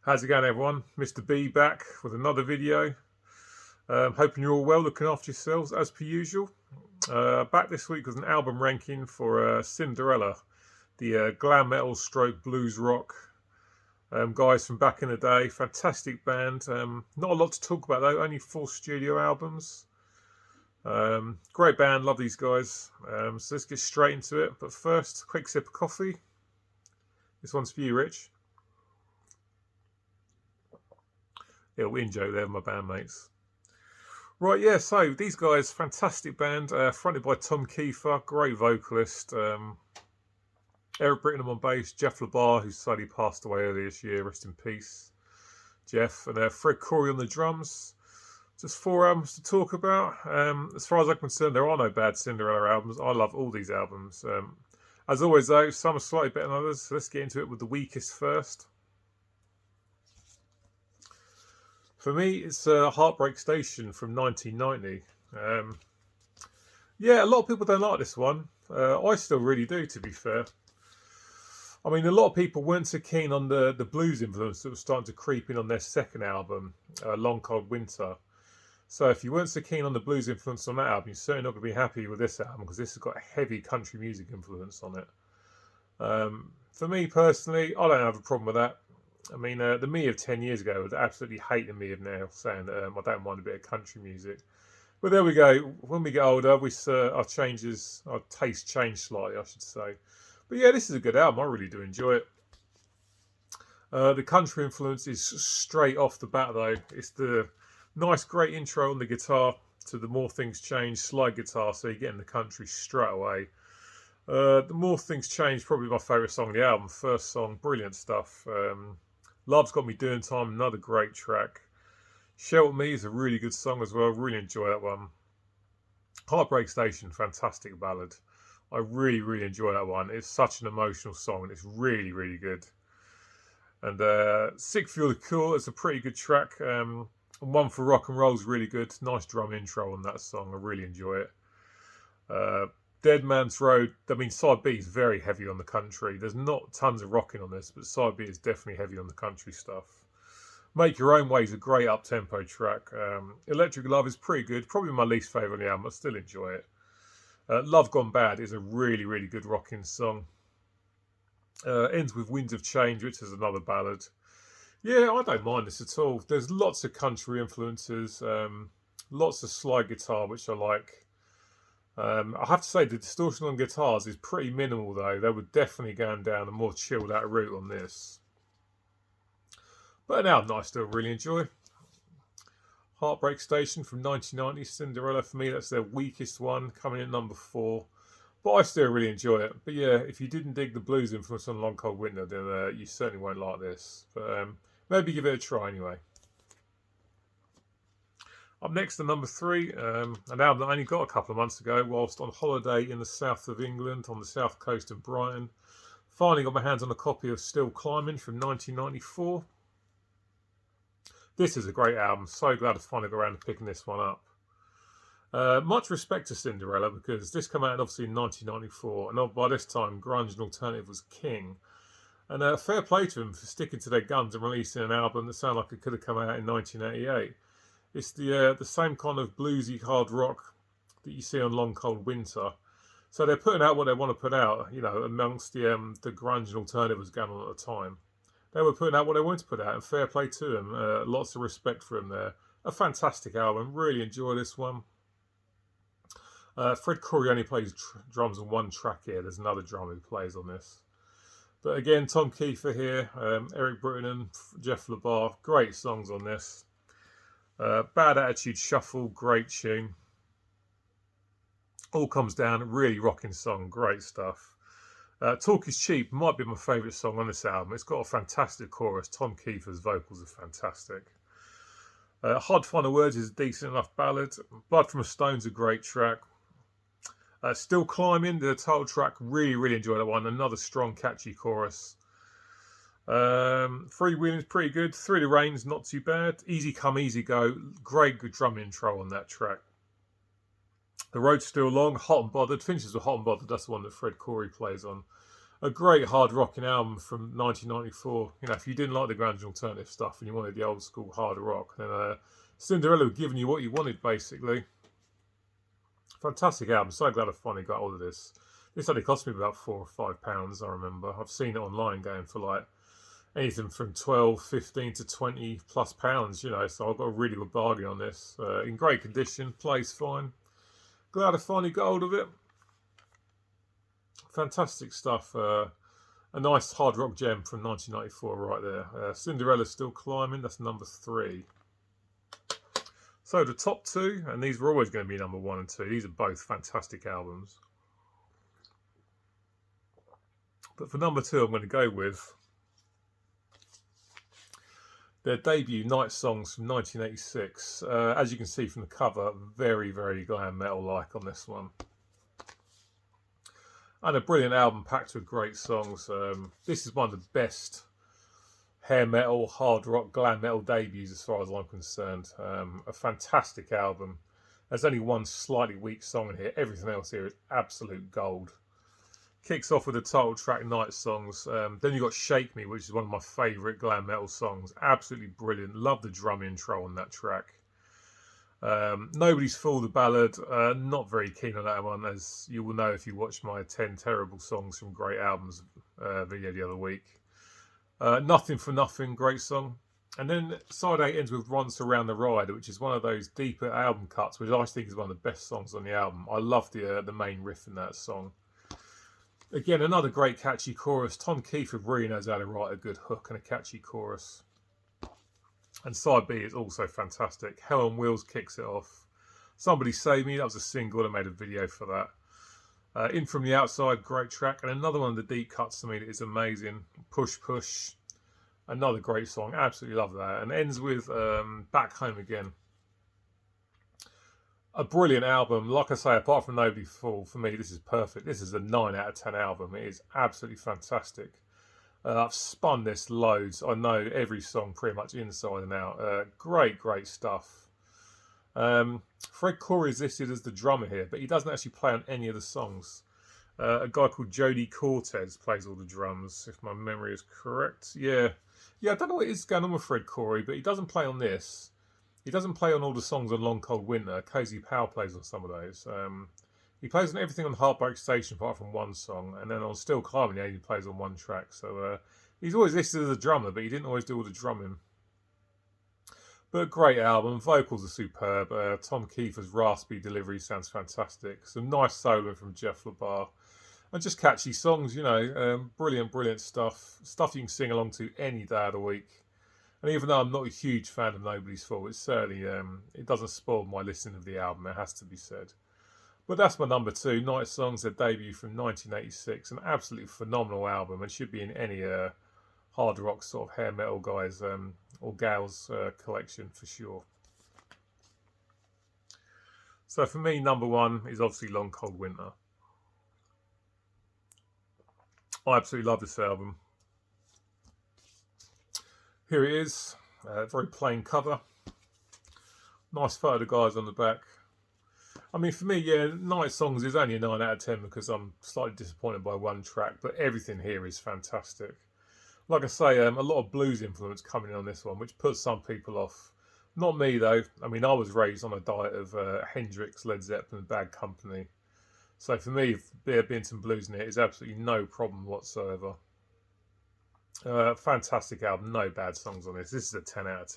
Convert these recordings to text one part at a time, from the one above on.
How's it going, everyone? Mr. B back with another video. Hoping you're all well, looking after yourselves as per usual. Back this week with an album ranking for Cinderella, the glam metal stroke blues rock guys from back in the day. Fantastic band. Not a lot to talk about though, only 4 studio albums. Great band, love these guys. So let's get straight into it. But first, quick sip of coffee. This one's for you, Rich. Little in-joke there, my bandmates. Right, yeah, so these guys, fantastic band, fronted by Tom Kiefer, great vocalist. Eric Britton on bass, Jeff LaBar, who sadly passed away earlier this year, rest in peace, Jeff. And Fred Corey on the drums. Just 4 albums to talk about. As far as I'm concerned, there are no bad Cinderella albums. I love all these albums. As always, though, some are slightly better than others. So let's get into it with the weakest first. For me, it's Heartbreak Station from 1990. Yeah, a lot of people don't like this one. I still really do, to be fair. I mean, a lot of people weren't so keen on the blues influence that was starting to creep in on their second album, Long Cold Winter. So if you weren't so keen on the blues influence on that album, you're certainly not going to be happy with this album because this has got a heavy country music influence on it. For me personally, I don't have a problem with that. I mean, the me of 10 years ago would absolutely hate the me of now, saying that I don't mind a bit of country music. But there we go. When we get older, our taste change slightly, I should say. But yeah, this is a good album. I really do enjoy it. The country influence is straight off the bat, though. It's the nice, great intro on the guitar to the More Things Change slide guitar, so you get in the country straight away. The More Things Change, probably my favourite song of the album. First song, brilliant stuff. Love's Got Me Doing Time, another great track. Shelter Me is a really good song as well. Really enjoy that one. Heartbreak Station, fantastic ballad. I really, really enjoy that one. It's such an emotional song and it's really, really good. And Sick Fuel the Cool is a pretty good track. And One for Rock and Roll is really good. Nice drum intro on that song. I really enjoy it. Dead Man's Road, I mean, side B is very heavy on the country. There's not tons of rocking on this, but side B is definitely heavy on the country stuff. Make Your Own Way is a great up-tempo track. Electric Love is pretty good. Probably my least favourite on the album. I still enjoy it. Love Gone Bad is a really, really good rocking song. Ends with Winds of Change, which is another ballad. Yeah, I don't mind this at all. There's lots of country influences. Lots of slide guitar, which I like. I have to say the distortion on guitars is pretty minimal though. They were definitely going down a more chilled out route on this. But an album I still really enjoy. Heartbreak Station from 1990, Cinderella, for me that's their weakest one, coming in at number 4. But I still really enjoy it. But yeah, if you didn't dig the blues influence on Long Cold Winter, then you certainly won't like this. But maybe give it a try anyway. Up next to number 3, an album that I only got a couple of months ago whilst on holiday in the south of England, on the south coast of Brighton. Finally got my hands on a copy of Still Climbing from 1994. This is a great album. So glad I finally got around to picking this one up. Much respect to Cinderella because this came out obviously in 1994 and by this time grunge and alternative was king. And fair play to them for sticking to their guns and releasing an album that sounded like it could have come out in 1988. It's the same kind of bluesy hard rock that you see on Long Cold Winter. So they're putting out what they want to put out, you know, amongst the grunge and alternative was going on at the time. They were putting out what they wanted to put out, and fair play to them. Lots of respect for them there. A fantastic album. Really enjoy this one. Fred Corey only plays drums on one track here. There's another drummer who plays on this. But again, Tom Kiefer here, Eric Britton and Jeff LaBar. Great songs on this. Bad Attitude Shuffle, great tune. All Comes Down, really rocking song, great stuff. Talk Is Cheap might be my favourite song on this album. It's got a fantastic chorus. Tom Kiefer's vocals are fantastic. Hard Final Words is a decent enough ballad. Blood from a Stone's a great track. Still Climbing, the title track, really, really enjoy that one. Another strong, catchy chorus. Freewheeling's pretty good. Through the Rain's not too bad. Easy Come, Easy Go. Great, good drum intro on that track. The Road's Still Long. Hot and Bothered. Finishes with Hot and Bothered. That's the one that Fred Corey plays on. A great hard rocking album from 1994. You know, if you didn't like the grunge alternative stuff and you wanted the old school hard rock, then Cinderella were giving you what you wanted, basically. Fantastic album. So glad I finally got all of this. This only cost me about £4 or £5, I remember. I've seen it online going for like anything from 12, 15 to 20 plus pounds, you know, so I got a really good bargain on this. In great condition, plays fine. Glad I finally got hold of it. Fantastic stuff. A nice hard rock gem from 1994 right there. Cinderella's still climbing. That's number 3. So the top 2, and these were always going to be number 1 and 2. These are both fantastic albums. But for number 2, I'm going to go with their debut Night Songs from 1986. As you can see from the cover, very, very glam metal-like on this one. And a brilliant album packed with great songs. This is one of the best hair metal, hard rock, glam metal debuts as far as I'm concerned. A fantastic album. There's only one slightly weak song in here. Everything else here is absolute gold. Kicks off with the title track, Night Songs. Then you got Shake Me, which is one of my favourite glam metal songs. Absolutely brilliant. Love the drum intro on that track. Nobody's Fool, the ballad. Not very keen on that one, as you will know if you watched my 10 terrible songs from great albums video the other week. Nothing for Nothing, great song. And then side 8 ends with Once Around the Ride, which is one of those deeper album cuts, which I think is one of the best songs on the album. I love the main riff in that song. Again, another great catchy chorus. Tom Kiefer really knows how to write a good hook and a catchy chorus. And side B is also fantastic. Hell on Wheels kicks it off. Somebody Save Me, that was a single. I made a video for that. In From the Outside, great track. And another one of the deep cuts to me that is amazing. Push Push, another great song. Absolutely love that. And ends with Back Home Again. A brilliant album. Like I say, apart from Nobody's Fool, for me this is perfect. This is a 9 out of 10 album. It is absolutely fantastic. I've spun this loads. I know every song pretty much inside and out. Great stuff. Fred Corey is listed as the drummer here, but he doesn't actually play on any of the songs. A guy called Jody Cortez plays all the drums, if my memory is correct. Yeah, I don't know what is going on with Fred Corey, but he doesn't play on this. He doesn't play on all the songs on Long Cold Winter. Cozy Powell plays on some of those. He plays on everything on Heartbreak Station apart from one song, and then on Still Climbing, he only plays on one track. So he's always listed as a drummer, but he didn't always do all the drumming. But great album, vocals are superb. Tom Kiefer's raspy delivery sounds fantastic. Some nice solo from Jeff LaBar, and just catchy songs, you know. Brilliant stuff. Stuff you can sing along to any day of the week. And even though I'm not a huge fan of Nobody's Fault, it's certainly it doesn't spoil my listening of the album. It has to be said. But that's my number 2, Night Songs, their debut from 1986. An absolutely phenomenal album and should be in any hard rock sort of hair metal guys or gals collection for sure. So for me, number 1 is obviously Long Cold Winter. I absolutely love this album. Here it is, very plain cover. Nice photo of the guys on the back. I mean, for me, yeah, Night Songs is only a 9 out of 10 because I'm slightly disappointed by one track, but everything here is fantastic. Like I say, a lot of blues influence coming in on this one, which puts some people off. Not me, though. I mean, I was raised on a diet of Hendrix, Led Zeppelin, Bad Company. So for me, there being some blues in it is absolutely no problem whatsoever. Fantastic album, no bad songs on this. This is a 10 out of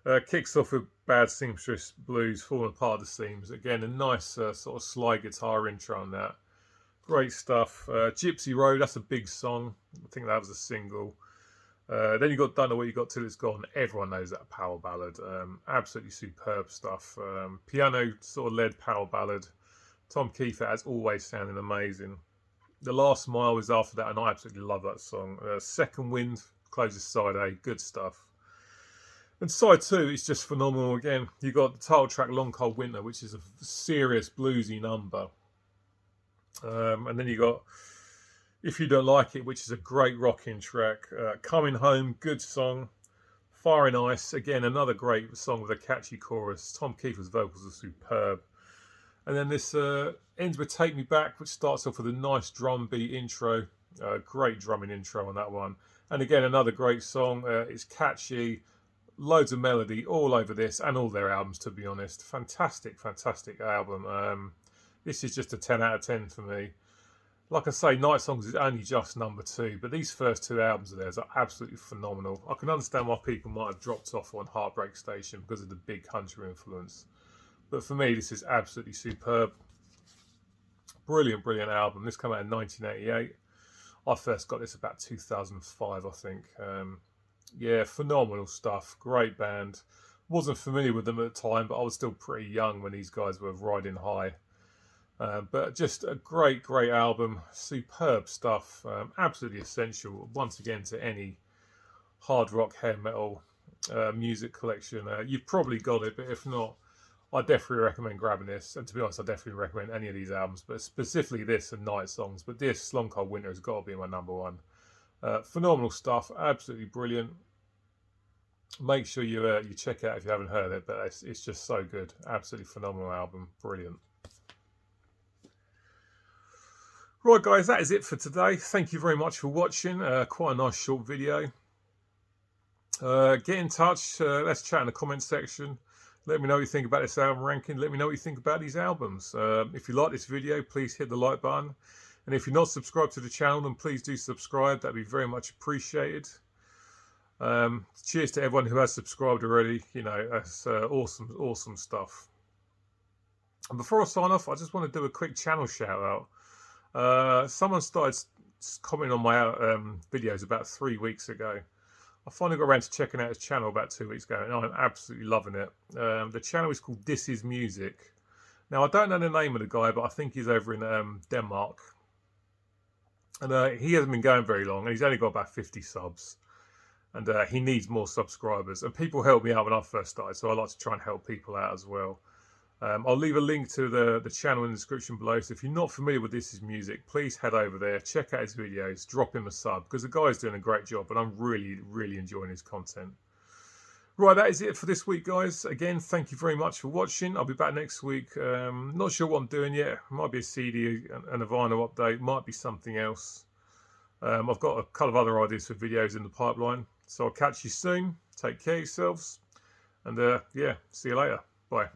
10. Kicks off with Bad Seamstress Blues, Falling Apart at the Seams. Again, a nice sort of slide guitar intro on that. Great stuff. Gypsy Road, that's a big song. I think that was a single. Then you got Don't Know What You Got Till It's Gone. Everyone knows that power ballad. Absolutely superb stuff. Piano sort of led power ballad. Tom Kiefer, as always, sounding amazing. The Last Mile is after that, and I absolutely love that song. Second Wind closes side A. Good stuff. And side 2 is just phenomenal again. You got the title track Long Cold Winter, which is a serious bluesy number. And then you got If You Don't Like It, which is a great rocking track. Coming Home, good song. Fire and Ice, again, another great song with a catchy chorus. Tom Kiefer's vocals are superb. And then this ends with Take Me Back, which starts off with a nice drum beat intro. Great drumming intro on that one. And again, another great song. It's catchy, loads of melody all over this and all their albums, to be honest. Fantastic, fantastic album. This is just a 10 out of 10 for me. Like I say, Night Songs is only just number 2, but these first 2 albums of theirs are absolutely phenomenal. I can understand why people might have dropped off on Heartbreak Station because of the big country influence. But for me, this is absolutely superb. Brilliant, brilliant album. This came out in 1988. I first got this about 2005, I think. Yeah, phenomenal stuff. Great band. Wasn't familiar with them at the time, but I was still pretty young when these guys were riding high. But just a great, great album. Superb stuff. Absolutely essential, once again, to any hard rock, hair metal music collection. You've probably got it, but if not, I definitely recommend grabbing this. And to be honest, I definitely recommend any of these albums, but specifically this and Night Songs. But this, Long Cold Winter, has got to be my number 1. Phenomenal stuff. Absolutely brilliant. Make sure you check it out if you haven't heard it, but it's just so good. Absolutely phenomenal album. Brilliant. Right, guys, that is it for today. Thank you very much for watching. Quite a nice short video. Get in touch. Let's chat in the comment section. Let me know what you think about this album ranking. Let me know what you think about these albums. If you like this video, please hit the like button. And if you're not subscribed to the channel, then please do subscribe. That'd be very much appreciated. Cheers to everyone who has subscribed already. You know, that's awesome, awesome stuff. And before I sign off, I just want to do a quick channel shout out. Someone started commenting on my videos about 3 weeks ago. I finally got around to checking out his channel about 2 weeks ago, and I'm absolutely loving it. The channel is called This Is Music. Now, I don't know the name of the guy, but I think he's over in Denmark. And he hasn't been going very long, and he's only got about 50 subs. And he needs more subscribers. And people helped me out when I first started, so I like to try and help people out as well. I'll leave a link to the channel in the description below. So if you're not familiar with This Is Music, please head over there, check out his videos, drop him a sub, because the guy's doing a great job and I'm really, really enjoying his content. Right, that is it for this week, guys. Again, thank you very much for watching. I'll be back next week. Not sure what I'm doing yet. Might be a CD and a vinyl update. Might be something else. I've got a couple of other ideas for videos in the pipeline. So I'll catch you soon. Take care of yourselves. And yeah, see you later. Bye.